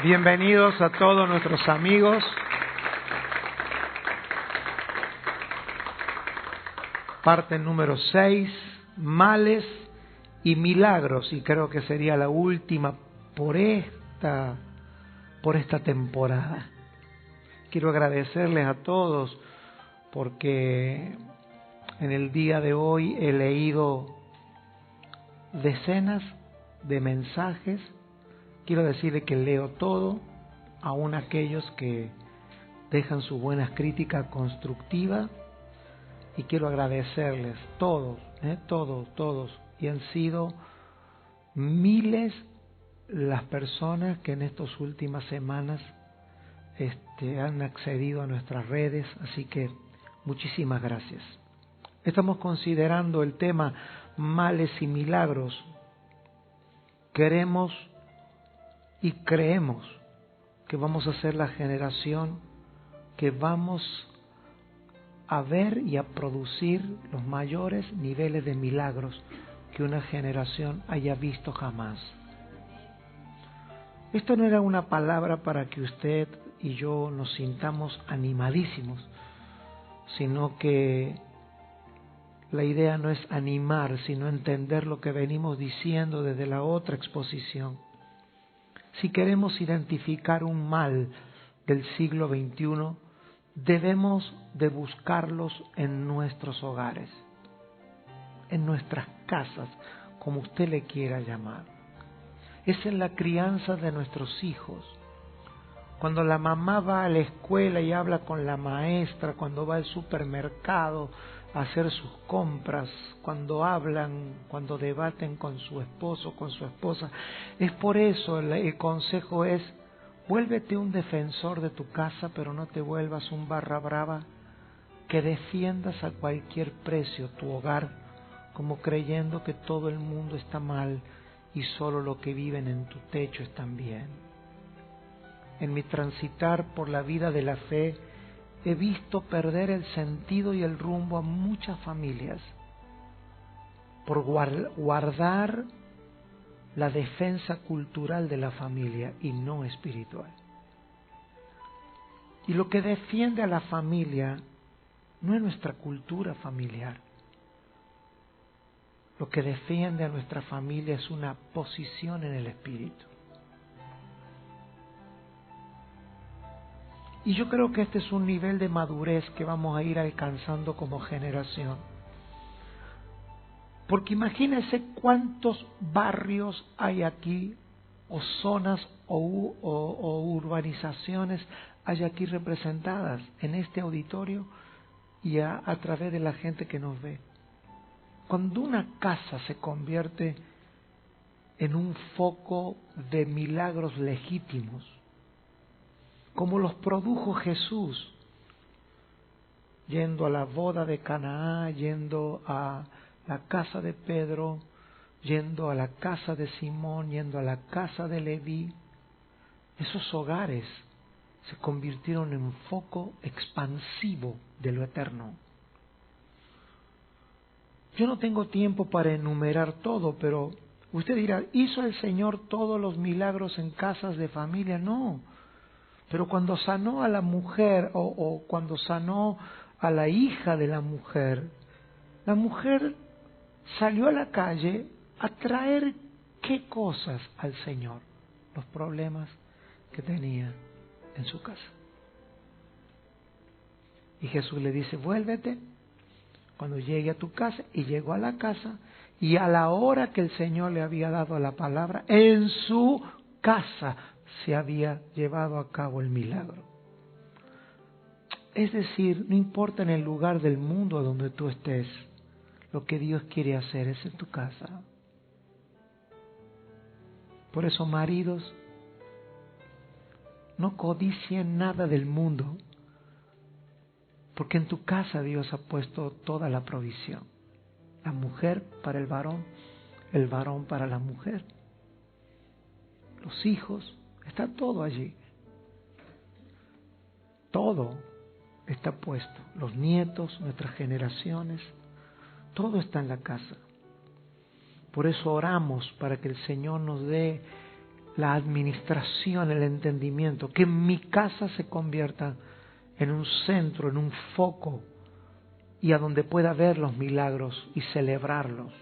Bienvenidos a todos nuestros amigos. Parte número 6, males y milagros. Y creo que sería la última por esta temporada. Quiero agradecerles a todos porque en el día de hoy he leído decenas de mensajes. Quiero decirle que leo todo, aún aquellos que dejan su buena crítica constructiva, y quiero agradecerles todos, todos, y han sido miles las personas que en estas últimas semanas han accedido a nuestras redes, así que muchísimas gracias. Estamos considerando el tema males y milagros. Queremos y creemos que vamos a ser la generación que vamos a ver y a producir los mayores niveles de milagros que una generación haya visto jamás. Esto no era una palabra para que usted y yo nos sintamos animadísimos, sino que la idea no es animar, sino entender lo que venimos diciendo desde la otra exposición. Si queremos identificar un mal del siglo XXI, debemos de buscarlos en nuestros hogares, en nuestras casas, como usted le quiera llamar. Es en la crianza de nuestros hijos. Cuando la mamá va a la escuela y habla con la maestra, cuando va al supermercado a hacer sus compras, cuando hablan, cuando debaten con su esposo, con su esposa. Es por eso el consejo es: vuélvete un defensor de tu casa, pero no te vuelvas un barra brava que defiendas a cualquier precio tu hogar, como creyendo que todo el mundo está mal y solo los que viven en tu techo están bien. En mi transitar por la vida de la fe, he visto perder el sentido y el rumbo a muchas familias por guardar la defensa cultural de la familia y no espiritual. Y lo que defiende a la familia no es nuestra cultura familiar. Lo que defiende a nuestra familia es una posición en el espíritu. Y yo creo que este es un nivel de madurez que vamos a ir alcanzando como generación. Porque imagínense cuántos barrios hay aquí, o zonas o urbanizaciones hay aquí representadas en este auditorio y a través de la gente que nos ve. Cuando una casa se convierte en un foco de milagros legítimos, como los produjo Jesús, yendo a la boda de Canaá, yendo a la casa de Pedro, yendo a la casa de Simón, yendo a la casa de Leví. Esos hogares se convirtieron en foco expansivo de lo eterno. Yo no tengo tiempo para enumerar todo, pero usted dirá, ¿hizo el Señor todos los milagros en casas de familia? No. Pero cuando sanó a la mujer o cuando sanó a la hija de la mujer salió a la calle a traer ¿qué cosas al Señor? Los problemas que tenía en su casa. Y Jesús le dice, vuélvete cuando llegue a tu casa. Y llegó a la casa, y a la hora que el Señor le había dado la palabra, en su casa se había llevado a cabo el milagro. Es decir, no importa en el lugar del mundo donde tú estés, lo que Dios quiere hacer es en tu casa. Por eso, maridos, no codicien nada del mundo, porque en tu casa Dios ha puesto toda la provisión. La mujer para el varón para la mujer. Los hijos, está todo allí. Todo está puesto. Los nietos, nuestras generaciones, todo está en la casa. Por eso oramos para que el Señor nos dé la administración, el entendimiento, que mi casa se convierta en un centro, en un foco, y a donde pueda ver los milagros y celebrarlos.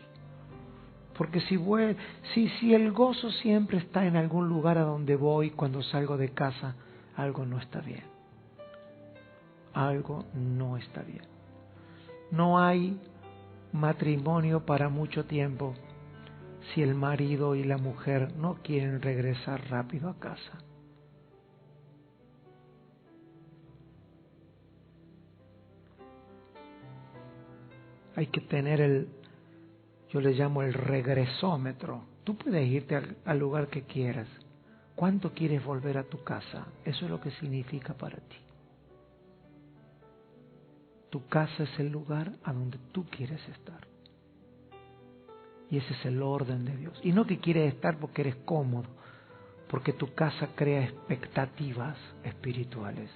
Porque si el gozo siempre está en algún lugar a donde voy cuando salgo de casa, algo no está bien. Algo no está bien. No hay matrimonio para mucho tiempo si el marido y la mujer no quieren regresar rápido a casa. Hay que tener yo le llamo el regresómetro. Tú puedes irte al lugar que quieras. ¿Cuánto quieres volver a tu casa? Eso es lo que significa para ti. Tu casa es el lugar a donde tú quieres estar. Y ese es el orden de Dios. Y no que quieres estar porque eres cómodo, porque tu casa crea expectativas espirituales.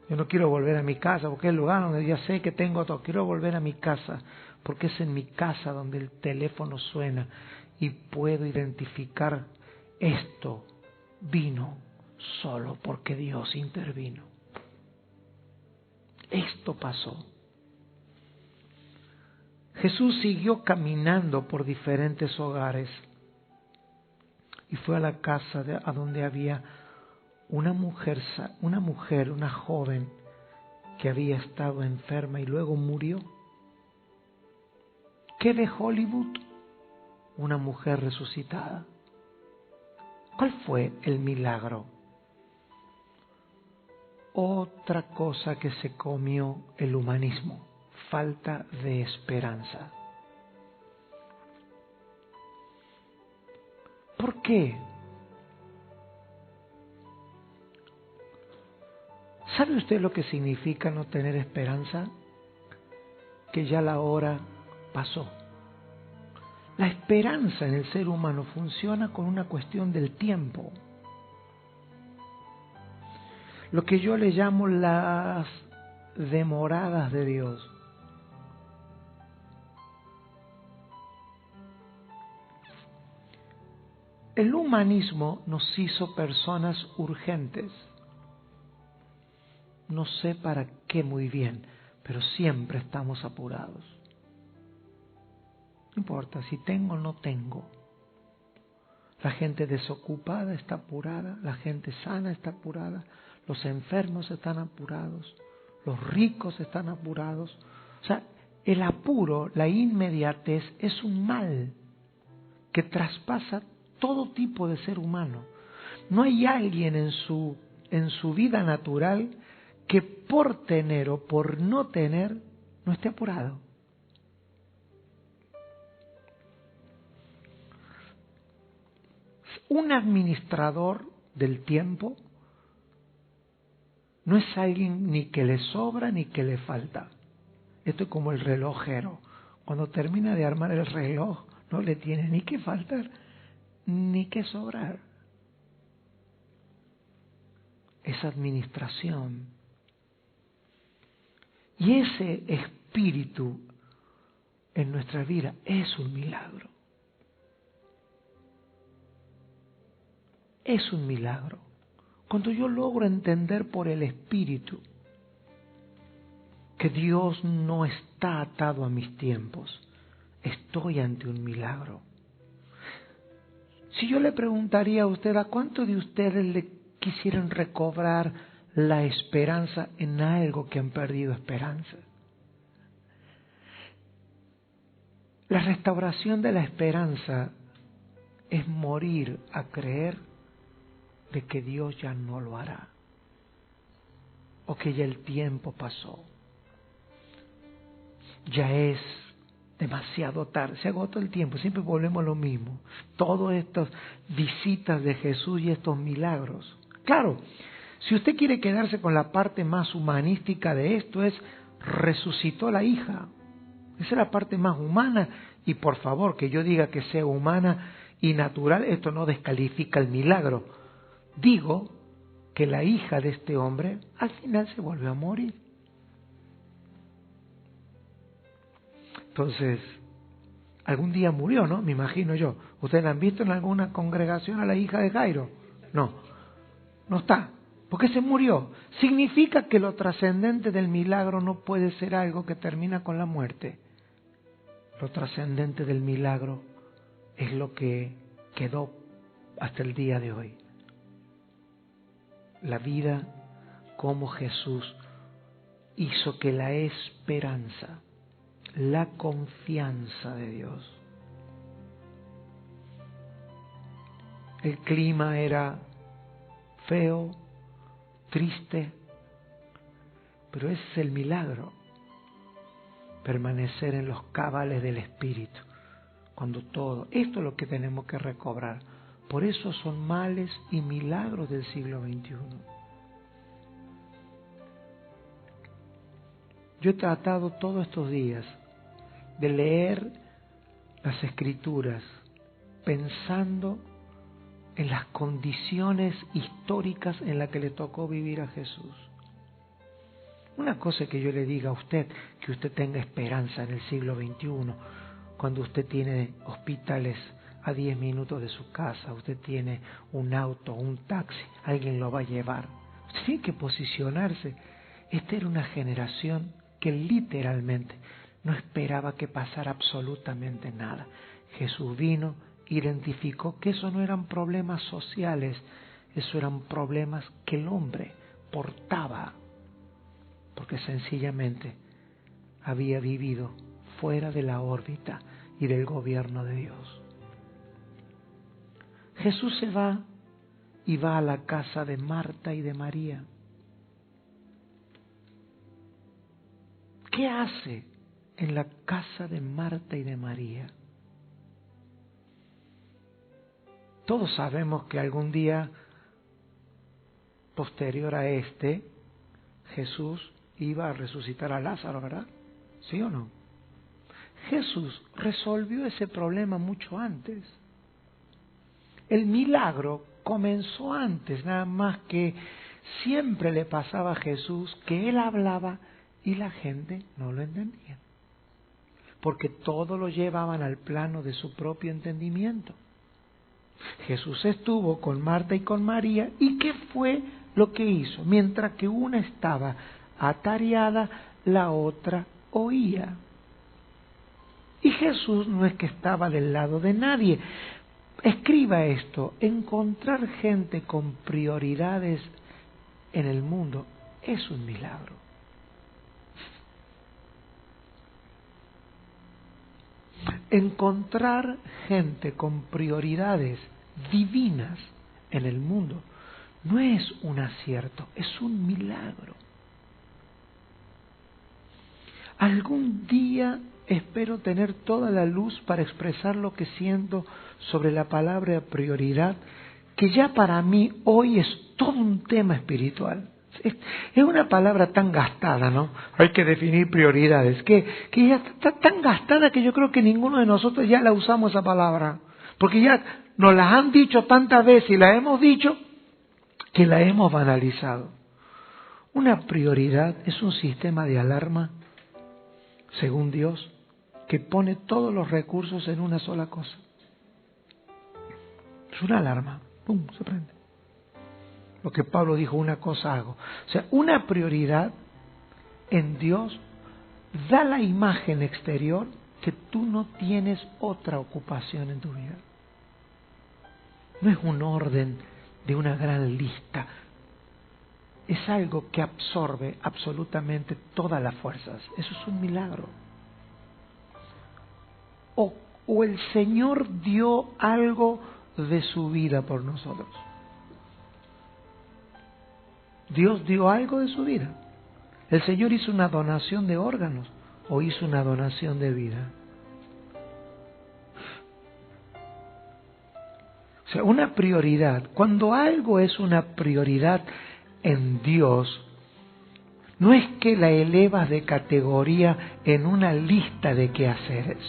Yo no quiero volver a mi casa porque es el lugar donde ya sé que tengo todo. Quiero volver a mi casa porque es en mi casa donde el teléfono suena y puedo identificar esto vino solo porque Dios intervino. Esto pasó. Jesús siguió caminando por diferentes hogares y fue a la casa a donde había una joven que había estado enferma y luego murió. ¿Qué de Hollywood? Una mujer resucitada. ¿Cuál fue el milagro? Otra cosa que se comió el humanismo: falta de esperanza. ¿Por qué? ¿Sabe usted lo que significa no tener esperanza? Que ya la hora pasó. La esperanza en el ser humano funciona con una cuestión del tiempo. Lo que yo le llamo las demoradas de Dios. El humanismo nos hizo personas urgentes. No sé para qué muy bien, pero siempre estamos apurados. No importa si tengo o no tengo. La gente desocupada está apurada, la gente sana está apurada, los enfermos están apurados, los ricos están apurados. O sea, el apuro, la inmediatez es un mal que traspasa todo tipo de ser humano. No hay alguien en su vida natural que por tener o por no tener no esté apurado. Un administrador del tiempo no es alguien ni que le sobra ni que le falta. Esto es como el relojero. Cuando termina de armar el reloj, no le tiene ni que faltar ni que sobrar. Es administración. Y ese espíritu en nuestra vida es un milagro. Es un milagro. Cuando yo logro entender por el Espíritu que Dios no está atado a mis tiempos, estoy ante un milagro. Si yo le preguntaría a usted, ¿a cuántos de ustedes le quisieran recobrar la esperanza en algo que han perdido esperanza? La restauración de la esperanza es morir a creer de que Dios ya no lo hará, o que ya el tiempo pasó, ya es demasiado tarde, se agotó el tiempo, siempre volvemos a lo mismo. Todas estas visitas de Jesús y estos milagros. Claro, si usted quiere quedarse con la parte más humanística de esto, es resucitó a la hija. Esa es la parte más humana, y por favor, que yo diga que sea humana y natural, esto no descalifica el milagro. Digo que la hija de este hombre al final se volvió a morir. Entonces, Algún día murió, ¿no? Me imagino yo. ¿Ustedes la han visto en alguna congregación a la hija de Jairo? No, no está. ¿Por qué se murió? Significa que lo trascendente del milagro no puede ser algo que termina con la muerte. Lo trascendente del milagro es lo que quedó hasta el día de hoy. La vida como Jesús hizo que la esperanza, la confianza de Dios. El clima era feo, triste, pero ese es el milagro, permanecer en los cabales del Espíritu, cuando todo, esto es lo que tenemos que recobrar. Por eso son males y milagros del siglo XXI. Yo he tratado todos estos días de leer las Escrituras pensando en las condiciones históricas en las que le tocó vivir a Jesús. Una cosa que yo le diga a usted, que usted tenga esperanza en el siglo XXI, cuando usted tiene hospitales a 10 minutos de su casa, usted tiene un auto, un taxi, alguien lo va a llevar. Usted tiene que posicionarse. Esta era una generación que literalmente no esperaba que pasara absolutamente nada. Jesús vino, identificó que eso no eran problemas sociales, eso eran problemas que el hombre portaba, porque sencillamente había vivido fuera de la órbita y del gobierno de Dios. Jesús se va y va a la casa de Marta y de María. ¿Qué hace en la casa de Marta y de María? Todos sabemos que algún día posterior a este, Jesús iba a resucitar a Lázaro, ¿verdad? ¿Sí o no? Jesús resolvió ese problema mucho antes. El milagro comenzó antes, nada más que siempre le pasaba a Jesús que Él hablaba y la gente no lo entendía, porque todo lo llevaban al plano de su propio entendimiento. Jesús estuvo con Marta y con María, ¿y qué fue lo que hizo? Mientras que una estaba atareada, la otra oía. Y Jesús no es que estaba del lado de nadie. Escriba esto: encontrar gente con prioridades en el mundo es un milagro. Encontrar gente con prioridades divinas en el mundo no es un acierto, es un milagro. Algún día espero tener toda la luz para expresar lo que siento sobre la palabra prioridad, que ya para mí hoy es todo un tema espiritual. Es una palabra tan gastada, ¿no? Hay que definir prioridades, que ya está tan gastada que yo creo que ninguno de nosotros ya la usamos esa palabra, porque ya nos la han dicho tantas veces y la hemos dicho que la hemos banalizado. Una prioridad es un sistema de alarma, según Dios, que pone todos los recursos en una sola cosa. Es una alarma, ¡pum!, se prende. Lo que Pablo dijo, una cosa hago. O sea, una prioridad en Dios da la imagen exterior que tú no tienes otra ocupación en tu vida. No es un orden de una gran lista. Es algo que absorbe absolutamente todas las fuerzas. Eso es un milagro. O el Señor dio algo de su vida por nosotros. Dios dio algo de su vida. El Señor hizo una donación de órganos o hizo una donación de vida. O sea, una prioridad. Cuando algo es una prioridad en Dios, no es que la elevas de categoría en una lista de quehaceres.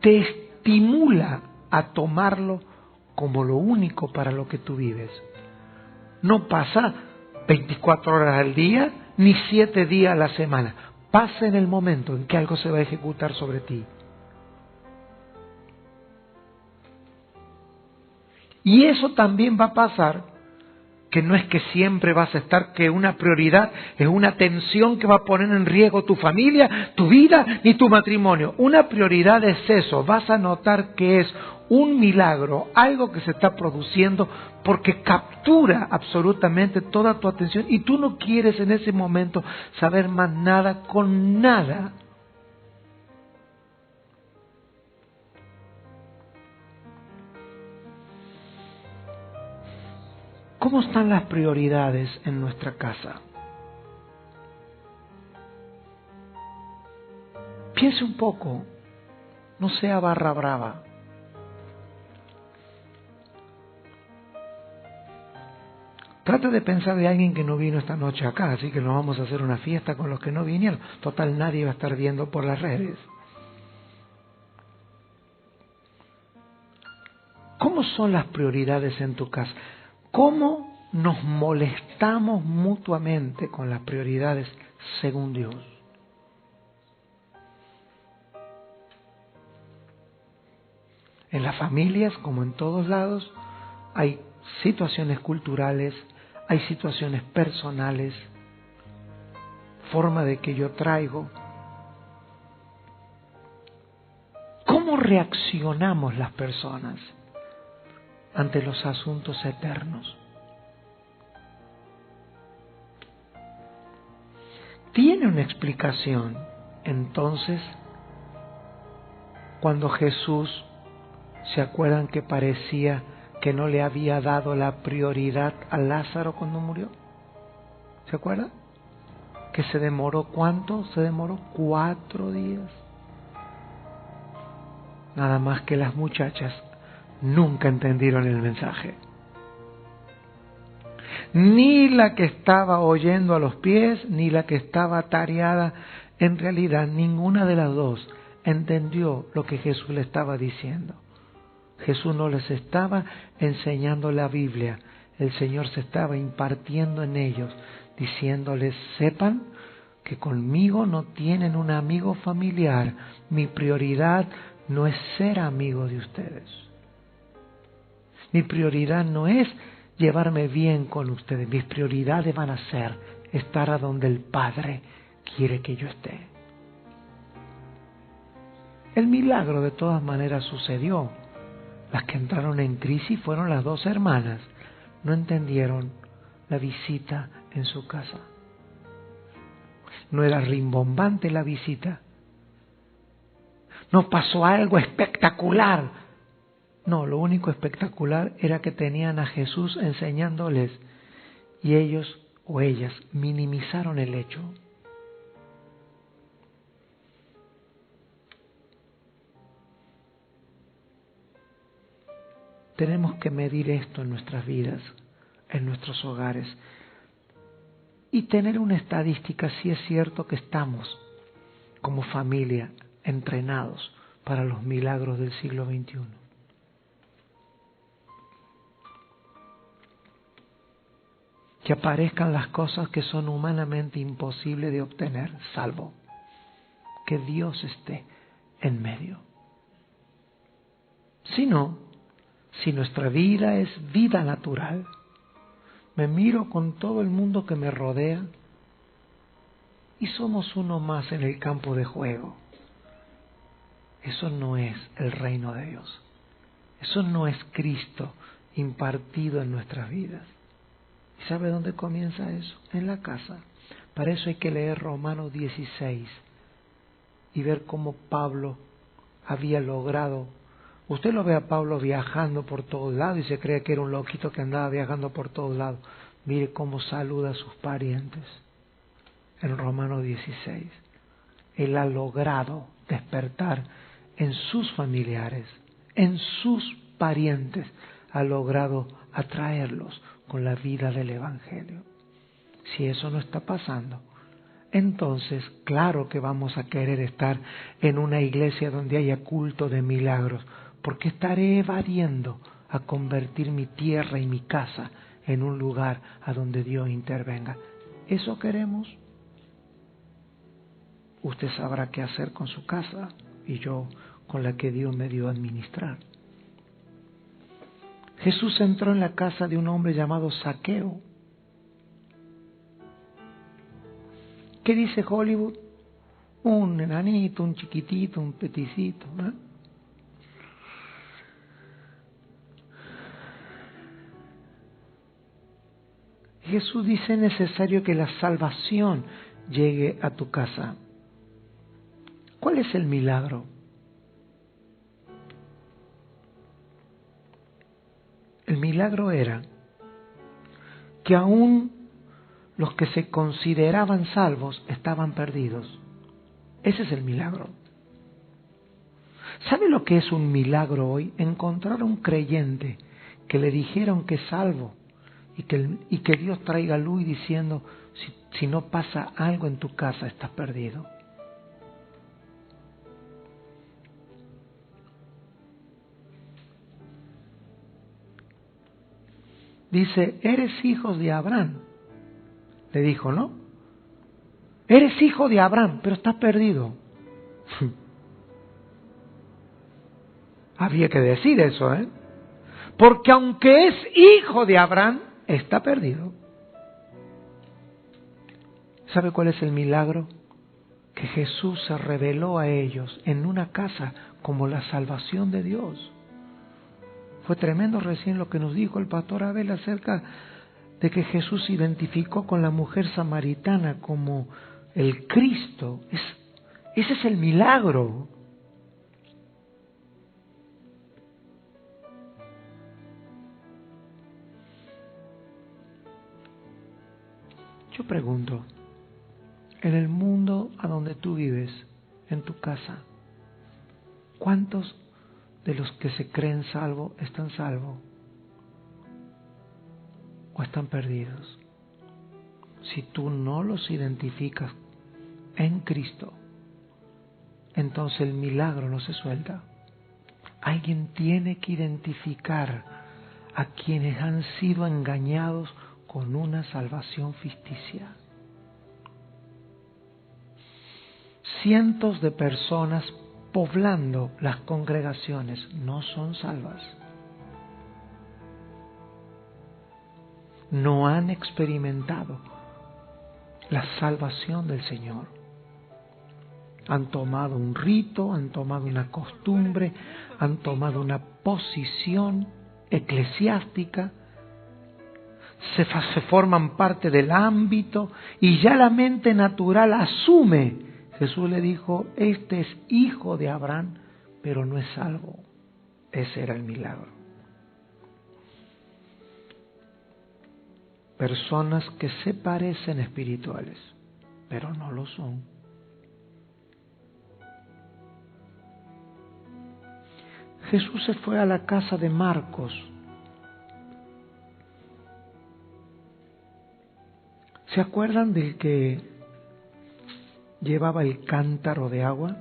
Te estimula a tomarlo como lo único para lo que tú vives. No pasa 24 horas al día, ni 7 días a la semana. pasa en el momento en que algo se va a ejecutar sobre ti. Y eso también va a pasar, que no es que siempre vas a estar, que una prioridad es una tensión que va a poner en riesgo tu familia, tu vida ni tu matrimonio. Una prioridad es eso, vas a notar que es un milagro, algo que se está produciendo porque captura absolutamente toda tu atención y tú no quieres en ese momento saber más nada con nada. ¿Cómo están las prioridades en nuestra casa? Piense un poco, no sea barra brava. Trata de pensar de alguien que no vino esta noche acá, así que no vamos a hacer una fiesta con los que no vinieron. Total, nadie va a estar viendo por las redes. ¿Cómo son las prioridades en tu casa? ¿Cómo nos molestamos mutuamente con las prioridades según Dios? En las familias, como en todos lados, hay situaciones culturales, hay situaciones personales, forma de que yo traigo. ¿Cómo reaccionamos las personas ante los asuntos eternos? Tiene una explicación, entonces, cuando Jesús, ¿se acuerdan que parecía que no le había dado la prioridad a Lázaro cuando murió? ¿Se acuerdan? Que se demoró, ¿cuánto? Se demoró 4 días. Nada más que las muchachas nunca entendieron el mensaje. Ni la que estaba oyendo a los pies, ni la que estaba tareada. En realidad, ninguna de las dos entendió lo que Jesús le estaba diciendo. Jesús no les estaba enseñando la Biblia. El Señor se estaba impartiendo en ellos, diciéndoles, sepan que conmigo no tienen un amigo familiar. Mi prioridad no es ser amigo de ustedes. Mi prioridad no es llevarme bien con ustedes. Mis prioridades van a ser estar a donde el Padre quiere que yo esté. El milagro de todas maneras sucedió. Las que entraron en crisis fueron las 2 hermanas. No entendieron la visita en su casa. No era rimbombante la visita. No pasó algo espectacular. No, lo único espectacular era que tenían a Jesús enseñándoles y ellos o ellas minimizaron el hecho. Tenemos que medir esto en nuestras vidas, en nuestros hogares y tener una estadística si es cierto que estamos como familia entrenados para los milagros del siglo XXI. Que aparezcan las cosas que son humanamente imposibles de obtener, salvo que Dios esté en medio. Si no, si nuestra vida es vida natural, me miro con todo el mundo que me rodea y somos uno más en el campo de juego. Eso no es el reino de Dios. Eso no es Cristo impartido en nuestras vidas. ¿Y sabe dónde comienza eso? En la casa. Para eso hay que leer Romanos 16 y ver cómo Pablo había logrado. Usted lo ve a Pablo viajando por todos lados y se cree que era un loquito que andaba viajando por todos lados. Mire cómo saluda a sus parientes en Romanos 16. Él ha logrado despertar en sus familiares, en sus parientes, ha logrado atraerlos con la vida del Evangelio. Si eso no está pasando, entonces claro que vamos a querer estar en una iglesia donde haya culto de milagros, porque estaré evadiendo a convertir mi tierra y mi casa en un lugar a donde Dios intervenga. ¿Eso queremos? usted sabrá qué hacer con su casa y yo con la que Dios me dio a administrar. Jesús entró en la casa de un hombre llamado Zaqueo. ¿Qué dice Hollywood? Un enanito, un chiquitito, un peticito, ¿no? Jesús dice: es necesario que la salvación llegue a tu casa. ¿Cuál es el milagro? El milagro era que aún los que se consideraban salvos estaban perdidos. Ese es el milagro. ¿Sabe lo que es un milagro hoy? Encontrar a un creyente que le dijeron que es salvo y que Dios traiga luz diciendo: si no pasa algo en tu casa, estás perdido. Dice: eres hijo de Abraham. Le dijo, ¿no? Eres hijo de Abraham, pero estás perdido. Había que decir eso, ¿eh? Porque aunque es hijo de Abraham, está perdido. ¿Sabe cuál es el milagro? Que Jesús se reveló a ellos en una casa como la salvación de Dios. Fue tremendo recién lo que nos dijo el pastor Abel acerca de que Jesús se identificó con la mujer samaritana como el Cristo. Ese es el milagro. Yo pregunto, en el mundo a donde tú vives, en tu casa, ¿cuántos de los que se creen salvos están salvos? ¿O están perdidos? Si tú no los identificas en Cristo, entonces el milagro no se suelta. Alguien tiene que identificar a quienes han sido engañados con una salvación ficticia. Cientos de personas poblando las congregaciones no son salvas. No han experimentado la salvación del Señor. Han tomado un rito, han tomado una costumbre, han tomado una posición eclesiástica, se forman parte del ámbito y ya la mente natural asume. Jesús le dijo: este es hijo de Abraham, pero no es salvo. Ese era el milagro. Personas que se parecen espirituales, pero no lo son. Jesús se fue a la casa de Marcos. ¿Se acuerdan del que llevaba el cántaro de agua?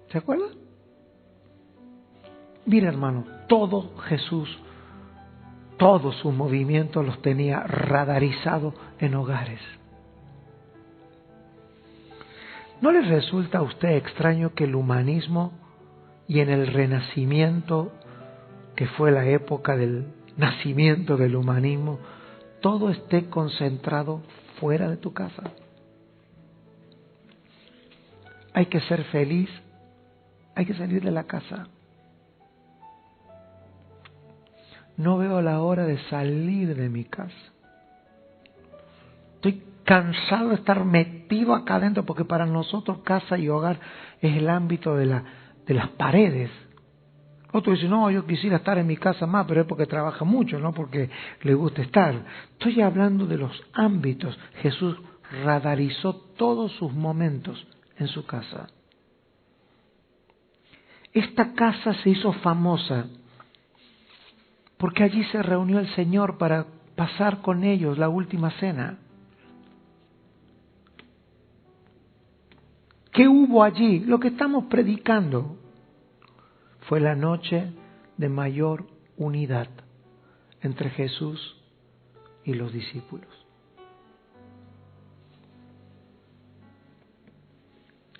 ¿Se acuerdan? Mira, hermano, todo Jesús, todos sus movimientos los tenía radarizados en hogares. ¿No les resulta a usted extraño que el humanismo y en el Renacimiento, que fue la época del nacimiento del humanismo, todo esté concentrado fuera de tu casa? Hay que ser feliz, hay que salir de la casa. No veo la hora de salir de mi casa. Estoy cansado de estar metido acá adentro, porque para nosotros casa y hogar es el ámbito de las paredes. Otro dice: no, yo quisiera estar en mi casa más, pero es porque trabaja mucho, no porque le gusta estar. Estoy hablando de los ámbitos. Jesús radarizó todos sus momentos en su casa. Esta casa se hizo famosa porque allí se reunió el Señor para pasar con ellos la última cena. ¿Qué hubo allí? Lo que estamos predicando. Fue la noche de mayor unidad entre Jesús y los discípulos.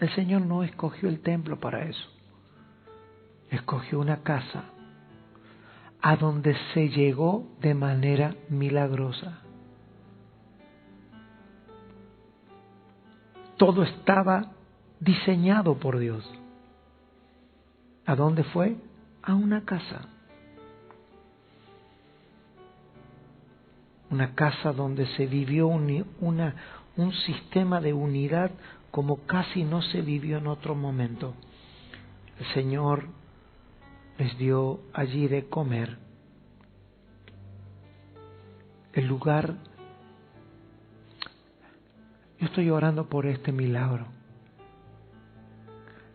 El Señor no escogió el templo para eso. Escogió una casa a donde se llegó de manera milagrosa. Todo estaba diseñado por Dios. ¿A dónde fue? A una casa. Una casa donde se vivió un sistema de unidad como casi no se vivió en otro momento. El Señor les dio allí de comer. El lugar. Yo estoy orando por este milagro.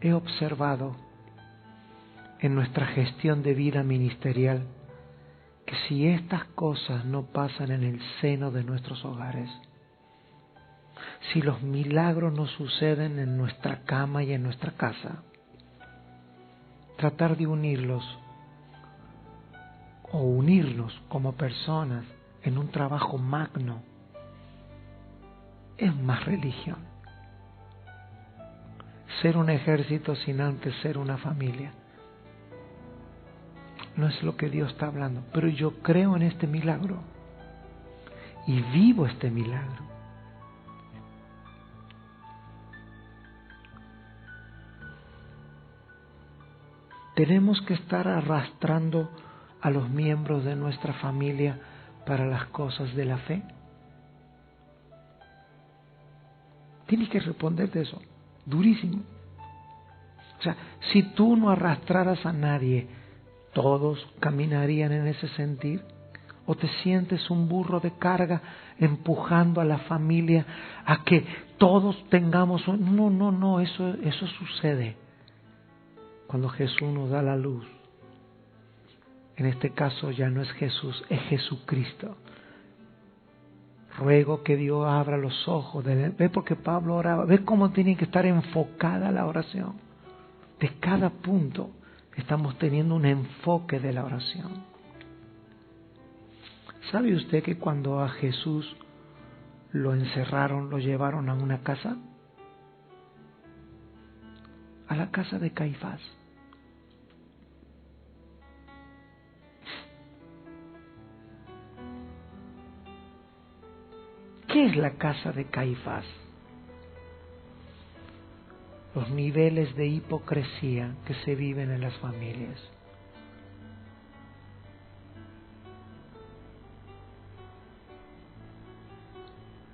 He observado en nuestra gestión de vida ministerial que si estas cosas no pasan en el seno de nuestros hogares, si los milagros no suceden en nuestra cama y en nuestra casa, tratar de unirlos o unirnos como personas en un trabajo magno es más religión. Ser un ejército sin antes ser una familia no es lo que Dios está hablando, pero yo creo en este milagro y vivo este milagro. Tenemos que estar arrastrando a los miembros de nuestra familia para las cosas de la fe. Tienes que responder de eso, durísimo. O sea, si tú no arrastraras a nadie, ¿todos caminarían en ese sentir? ¿O te sientes un burro de carga empujando a la familia a que todos tengamos No, eso sucede cuando Jesús nos da la luz. En este caso ya no es Jesús, es Jesucristo. Ruego que Dios abra los ojos. ¿Ves por qué Pablo oraba? ¿Ves cómo tiene que estar enfocada la oración? De cada punto estamos teniendo un enfoque de la oración. ¿Sabe usted que cuando a Jesús lo encerraron, lo llevaron a una casa? A la casa de Caifás. ¿Qué es la casa de Caifás? Los niveles de hipocresía que se viven en las familias.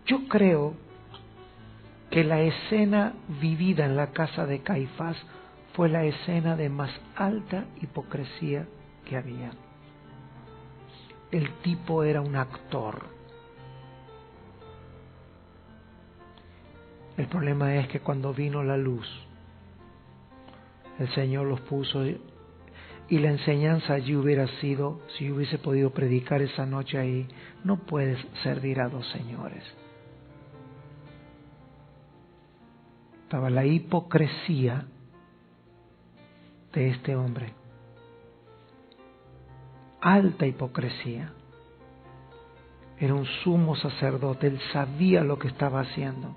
Yo creo que la escena vivida en la casa de Caifás fue la escena de más alta hipocresía que había. El tipo era un actor. El problema es que cuando vino la luz, el Señor los puso y la enseñanza allí hubiera sido, si hubiese podido predicar esa noche ahí, no puedes servir a dos señores. Estaba la hipocresía de este hombre. Alta hipocresía. Era un sumo sacerdote, él sabía lo que estaba haciendo.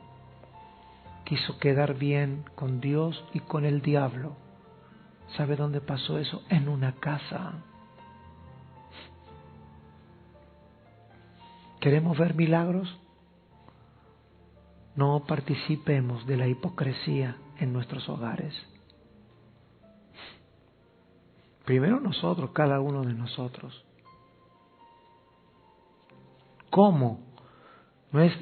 Quiso quedar bien con Dios y con el diablo. ¿Sabe dónde pasó eso? En una casa. ¿Queremos ver milagros? No participemos de la hipocresía en nuestros hogares. Primero nosotros, cada uno de nosotros. ¿Cómo? No es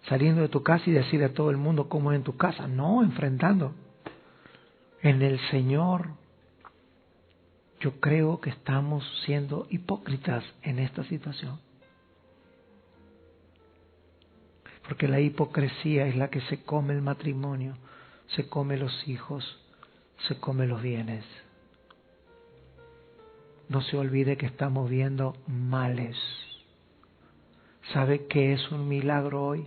saliendo de tu casa y decirle a todo el mundo cómo es en tu casa. No, enfrentando. En el Señor, yo creo que estamos siendo hipócritas en esta situación. Porque la hipocresía es la que se come el matrimonio, se come los hijos, se come los bienes. No se olvide que estamos viendo males. ¿Sabe qué es un milagro hoy?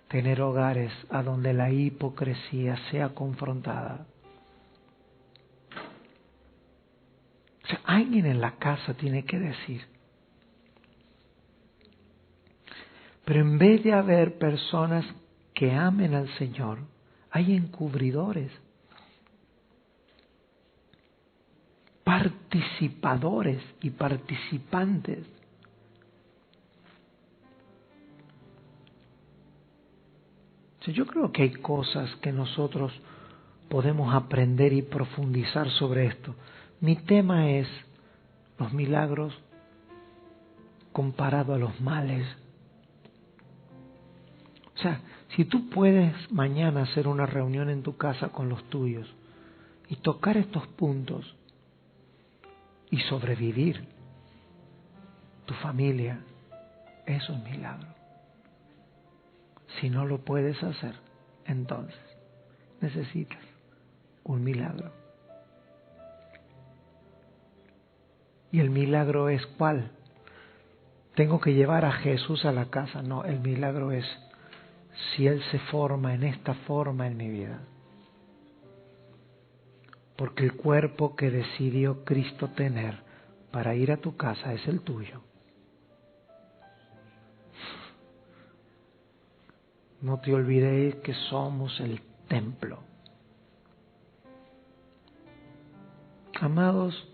Tener hogares a donde la hipocresía sea confrontada. O sea, alguien en la casa tiene que decir. Pero en vez de haber personas que amen al Señor, hay encubridores, participadores y participantes. Yo creo que hay cosas que nosotros podemos aprender y profundizar sobre esto. Mi tema es los milagros comparado a los males. O sea, si tú puedes mañana hacer una reunión en tu casa con los tuyos y tocar estos puntos y sobrevivir tu familia, eso es un milagro. Si no lo puedes hacer, entonces necesitas un milagro. ¿Y el milagro es cuál? ¿Tengo que llevar a Jesús a la casa? No, el milagro es si Él se forma en esta forma en mi vida. Porque el cuerpo que decidió Cristo tener para ir a tu casa es el tuyo. No te olvidéis que somos el templo. Amados,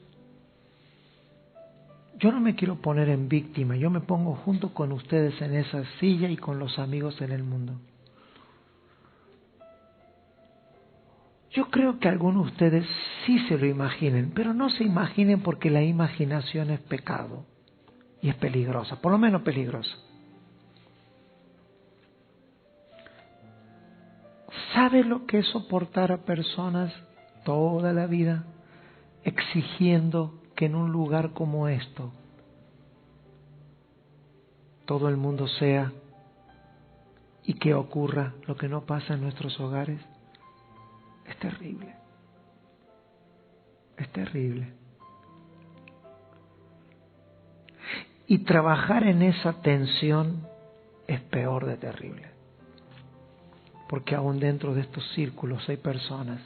yo no me quiero poner en víctima, yo me pongo junto con ustedes en esa silla y con los amigos en el mundo. Yo creo que algunos de ustedes sí se lo imaginen, pero no se imaginen porque la imaginación es pecado y es peligrosa, por lo menos peligrosa. ¿Sabe lo que es soportar a personas toda la vida exigiendo que en un lugar como esto todo el mundo sea y que ocurra lo que no pasa en nuestros hogares? Es terrible. Es terrible. Y trabajar en esa tensión es peor de terrible. Porque aún dentro de estos círculos hay personas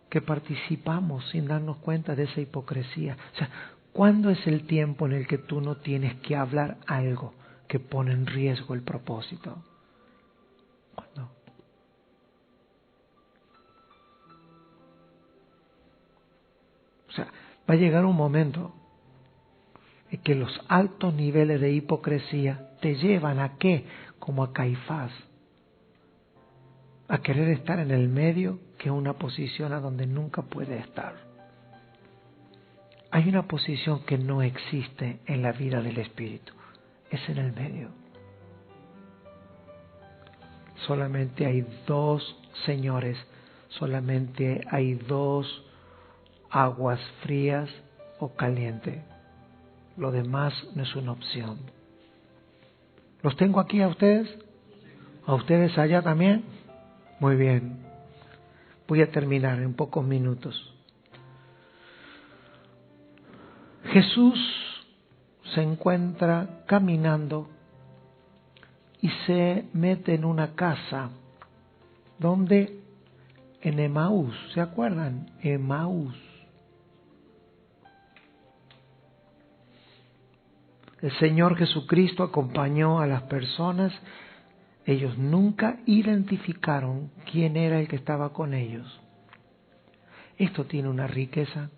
que participamos sin darnos cuenta de esa hipocresía. O sea, ¿cuándo es el tiempo en el que tú no tienes que hablar algo que pone en riesgo el propósito? ¿Cuándo? O sea, va a llegar un momento en que los altos niveles de hipocresía te llevan a qué, como a Caifás, a querer estar en el medio, que es una posición a donde nunca puede estar. Hay una posición que no existe en la vida del Espíritu, es en el medio. Solamente hay dos señores, solamente hay dos aguas frías o caliente. Lo demás no es una opción. ¿Los tengo aquí a ustedes? ¿A ustedes allá también? Muy bien. Voy a terminar en pocos minutos. Jesús se encuentra caminando y se mete en una casa donde en Emaús, ¿se acuerdan? Emaús. El Señor Jesucristo acompañó a las personas. Ellos nunca identificaron quién era el que estaba con ellos. Esto tiene una riqueza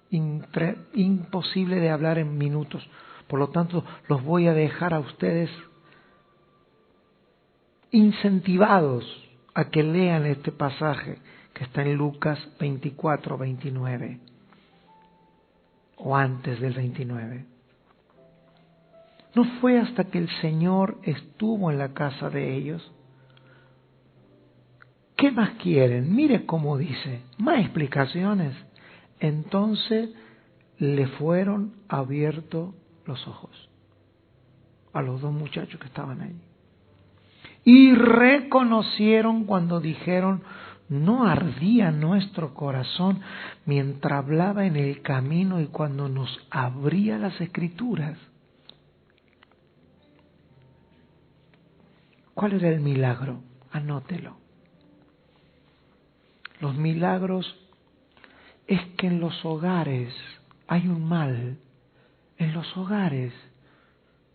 imposible de hablar en minutos. Por lo tanto, los voy a dejar a ustedes incentivados a que lean este pasaje que está en Lucas 24, 29 o antes del 29. No fue hasta que el Señor estuvo en la casa de ellos. ¿Qué más quieren? Mire cómo dice, más explicaciones. Entonces le fueron abiertos los ojos a los dos muchachos que estaban allí. Y reconocieron cuando dijeron, ¿no ardía nuestro corazón mientras hablaba en el camino y cuando nos abría las Escrituras? ¿Cuál era el milagro? Anótelo. Los milagros es que en los hogares hay un mal. En los hogares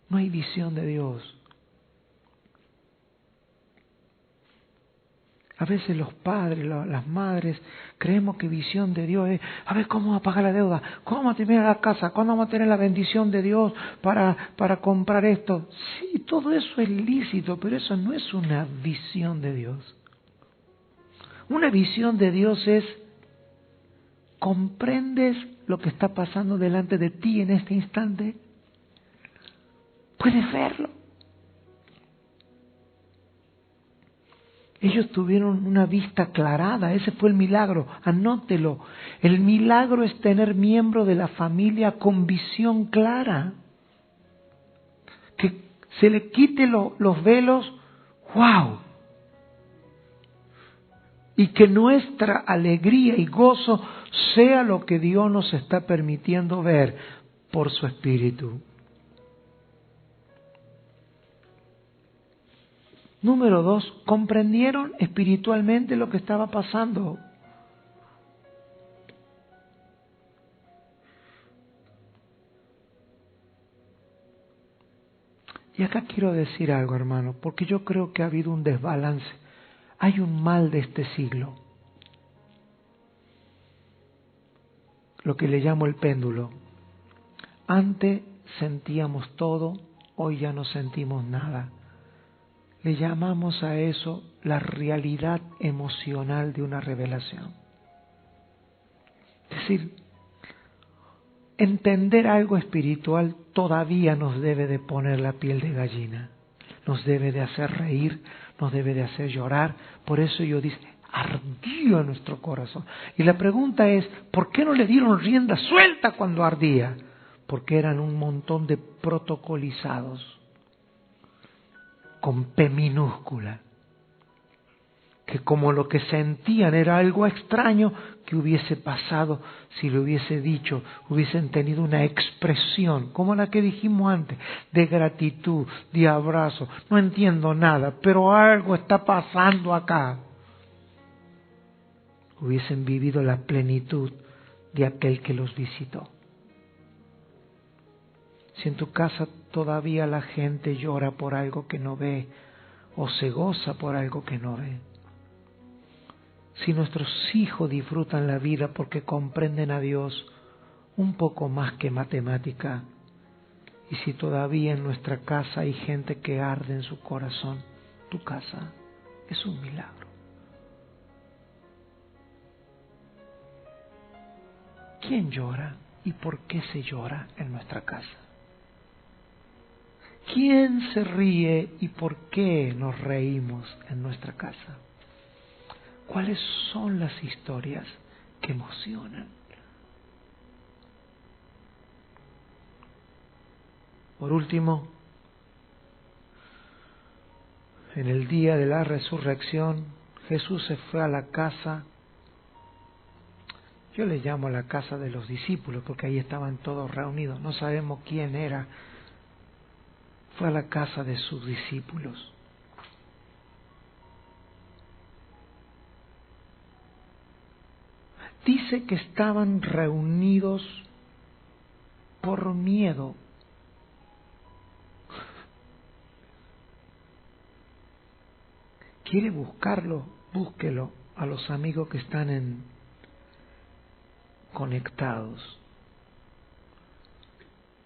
no hay visión de Dios. A veces los padres, las madres, creemos que visión de Dios es, a ver, ¿cómo vamos a pagar la deuda? ¿Cómo vamos a terminar la casa? ¿Cuándo vamos a tener la bendición de Dios para comprar esto? Sí, todo eso es lícito, pero eso no es una visión de Dios. Una visión de Dios es, ¿comprendes lo que está pasando delante de ti en este instante? ¿Puedes verlo? Ellos tuvieron una vista aclarada, ese fue el milagro, anótelo. El milagro es tener miembros de la familia con visión clara. Que se le quite los velos, ¡wow! Y que nuestra alegría y gozo sea lo que Dios nos está permitiendo ver por su Espíritu. Número 2, comprendieron espiritualmente lo que estaba pasando. Y acá quiero decir algo, hermano, porque yo creo que ha habido un desbalance. Hay un mal de este siglo, lo que le llamo el péndulo. Antes sentíamos todo, hoy ya no sentimos nada. Le llamamos a eso la realidad emocional de una revelación. Es decir, entender algo espiritual todavía nos debe de poner la piel de gallina, nos debe de hacer reír, nos debe de hacer llorar. Por eso yo dice, ardió en nuestro corazón. Y la pregunta es, ¿por qué no le dieron rienda suelta cuando ardía? Porque eran un montón de protocolizados, con P minúscula, que como lo que sentían era algo extraño, que hubiese pasado si lo hubiese dicho, hubiesen tenido una expresión, como la que dijimos antes, de gratitud, de abrazo. No entiendo nada, pero algo está pasando acá. Hubiesen vivido la plenitud de aquel que los visitó. Si en tu casa todavía la gente llora por algo que no ve, o se goza por algo que no ve. Si nuestros hijos disfrutan la vida porque comprenden a Dios un poco más que matemática, y si todavía en nuestra casa hay gente que arde en su corazón, tu casa es un milagro. ¿Quién llora y por qué se llora en nuestra casa? ¿Quién se ríe y por qué nos reímos en nuestra casa? ¿Cuáles son las historias que emocionan? Por último, en el día de la resurrección, Jesús se fue a la casa, yo le llamo la casa de los discípulos, porque ahí estaban todos reunidos, no sabemos quién era, fue a la casa de sus discípulos. Dice que estaban reunidos por miedo. ¿Quiere buscarlo? Búsquelo a los amigos que están conectados.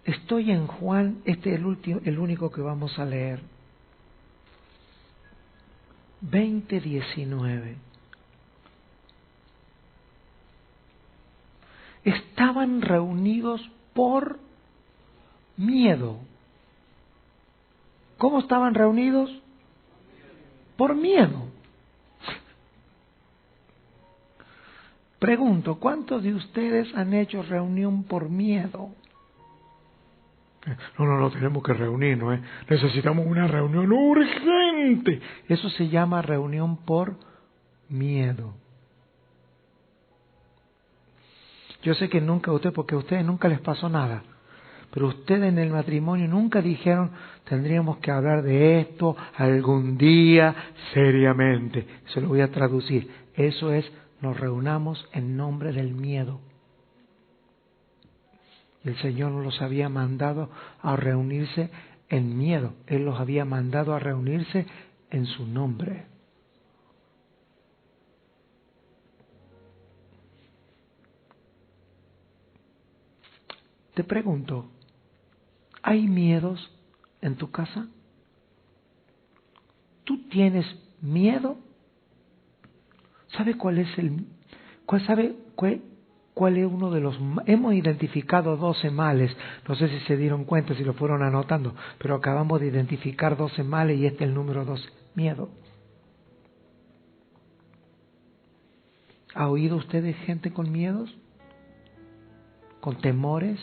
Estoy en Juan, este es el único que vamos a leer. 20:19. Estaban reunidos por miedo. ¿Cómo estaban reunidos? Por miedo. Pregunto, ¿cuántos de ustedes han hecho reunión por miedo? No, tenemos que reunirnos, necesitamos una reunión urgente. Eso se llama reunión por miedo. Yo sé que nunca porque a ustedes nunca les pasó nada, pero ustedes en el matrimonio nunca dijeron, tendríamos que hablar de esto algún día seriamente. Se lo voy a traducir. Eso es, nos reunamos en nombre del miedo. El Señor no los había mandado a reunirse en miedo. Él los había mandado a reunirse en su nombre. Te pregunto, ¿hay miedos en tu casa? ¿Tú tienes miedo? ¿Sabe cuál es cuál es uno de los? Hemos identificado 12 males. No sé si se dieron cuenta, si lo fueron anotando, pero acabamos de identificar 12 males y este es el número 12. Miedo. ¿Ha oído usted de gente con miedos? ¿Con temores?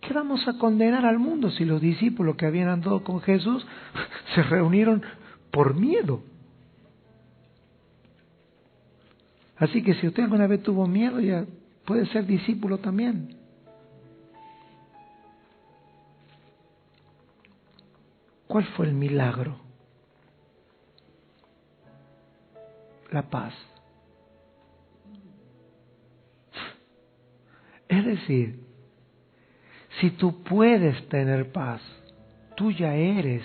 ¿Qué vamos a condenar al mundo si los discípulos que habían andado con Jesús se reunieron por miedo? Así que si usted alguna vez tuvo miedo, ya puede ser discípulo también. ¿Cuál fue el milagro? La paz. Es decir, si tú puedes tener paz, tú ya eres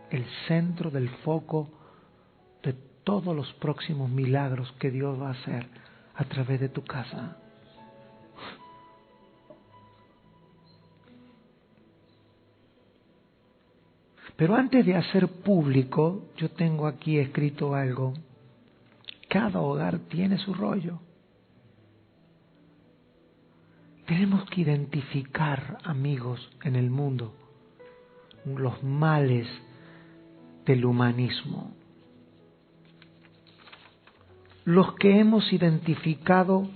el centro del foco de todos los próximos milagros que Dios va a hacer a través de tu casa. Pero antes de hacer público, yo tengo aquí escrito algo. Cada hogar tiene su rollo. Tenemos que identificar, amigos, en el mundo, los males del humanismo. Los que hemos identificado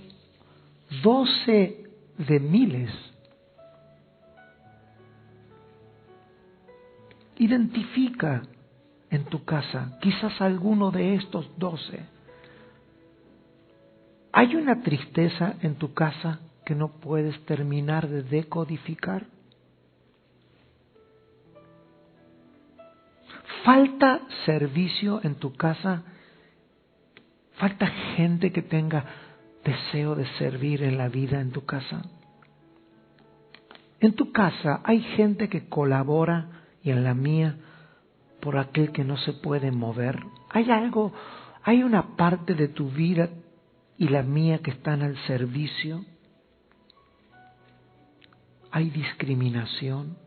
12 de miles. Identifica en tu casa quizás alguno de estos 12. ¿Hay una tristeza en tu casa que no puedes terminar de decodificar? ¿Falta servicio en tu casa? ¿Falta gente que tenga deseo de servir en la vida en tu casa? En tu casa hay gente que colabora y en la mía por aquel que no se puede mover. Hay una parte de tu vida y la mía que están al servicio. ¿Hay discriminación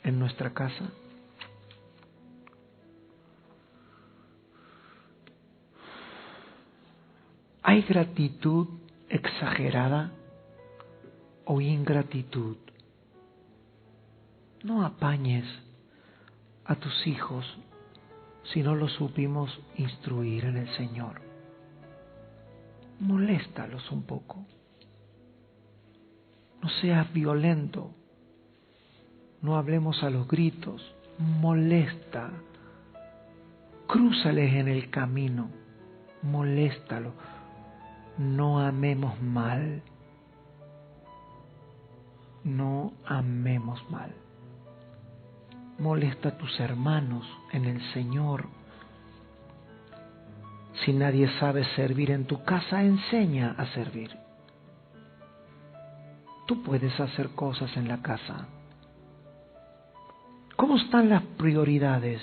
en nuestra casa? ¿Hay gratitud exagerada o ingratitud? No apañes a tus hijos si no los supimos instruir en el Señor. Moléstalos un poco. No seas violento. No hablemos a los gritos. Molesta. Crúzales en el camino. Moléstalo. No amemos mal. No amemos mal. Molesta a tus hermanos en el Señor. Si nadie sabe servir en tu casa, enseña a servir. Tú puedes hacer cosas en la casa. ¿Cómo están las prioridades?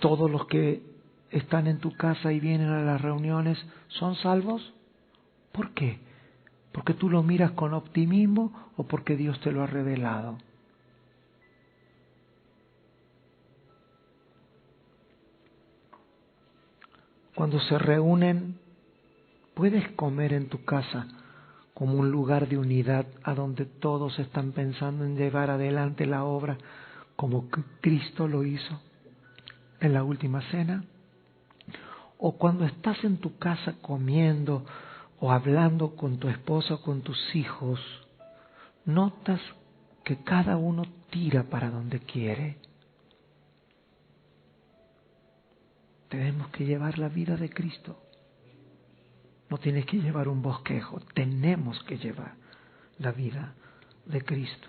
¿Todos los que están en tu casa y vienen a las reuniones son salvos? ¿Por qué? ¿Porque tú lo miras con optimismo o porque Dios te lo ha revelado? Cuando se reúnen, puedes comer en tu casa como un lugar de unidad a donde todos están pensando en llevar adelante la obra como Cristo lo hizo en la última cena. O cuando estás en tu casa comiendo o hablando con tu esposa o con tus hijos, notas que cada uno tira para donde quiere. Tenemos que llevar la vida de Cristo. No tienes que llevar un bosquejo, tenemos que llevar la vida de Cristo.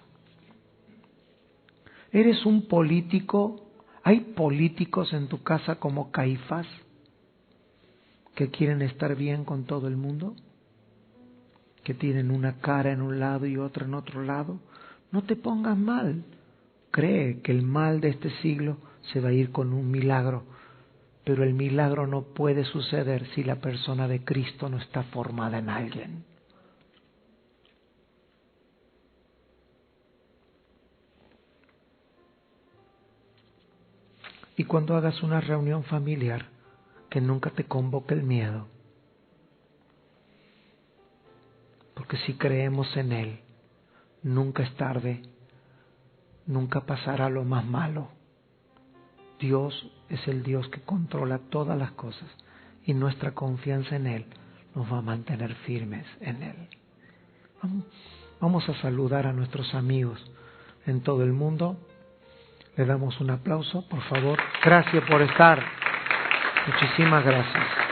¿Eres un político? ¿Hay políticos en tu casa como Caifás que quieren estar bien con todo el mundo? ¿Que tienen una cara en un lado y otra en otro lado? No te pongas mal. Cree que el mal de este siglo se va a ir con un milagro, pero el milagro no puede suceder si la persona de Cristo no está formada en alguien. Y cuando hagas una reunión familiar, que nunca te convoque el miedo, porque si creemos en Él, nunca es tarde, nunca pasará lo más malo. Dios es el Dios que controla todas las cosas y nuestra confianza en Él nos va a mantener firmes en Él. Vamos a saludar a nuestros amigos en todo el mundo. Le damos un aplauso, por favor. Gracias por estar. Muchísimas gracias.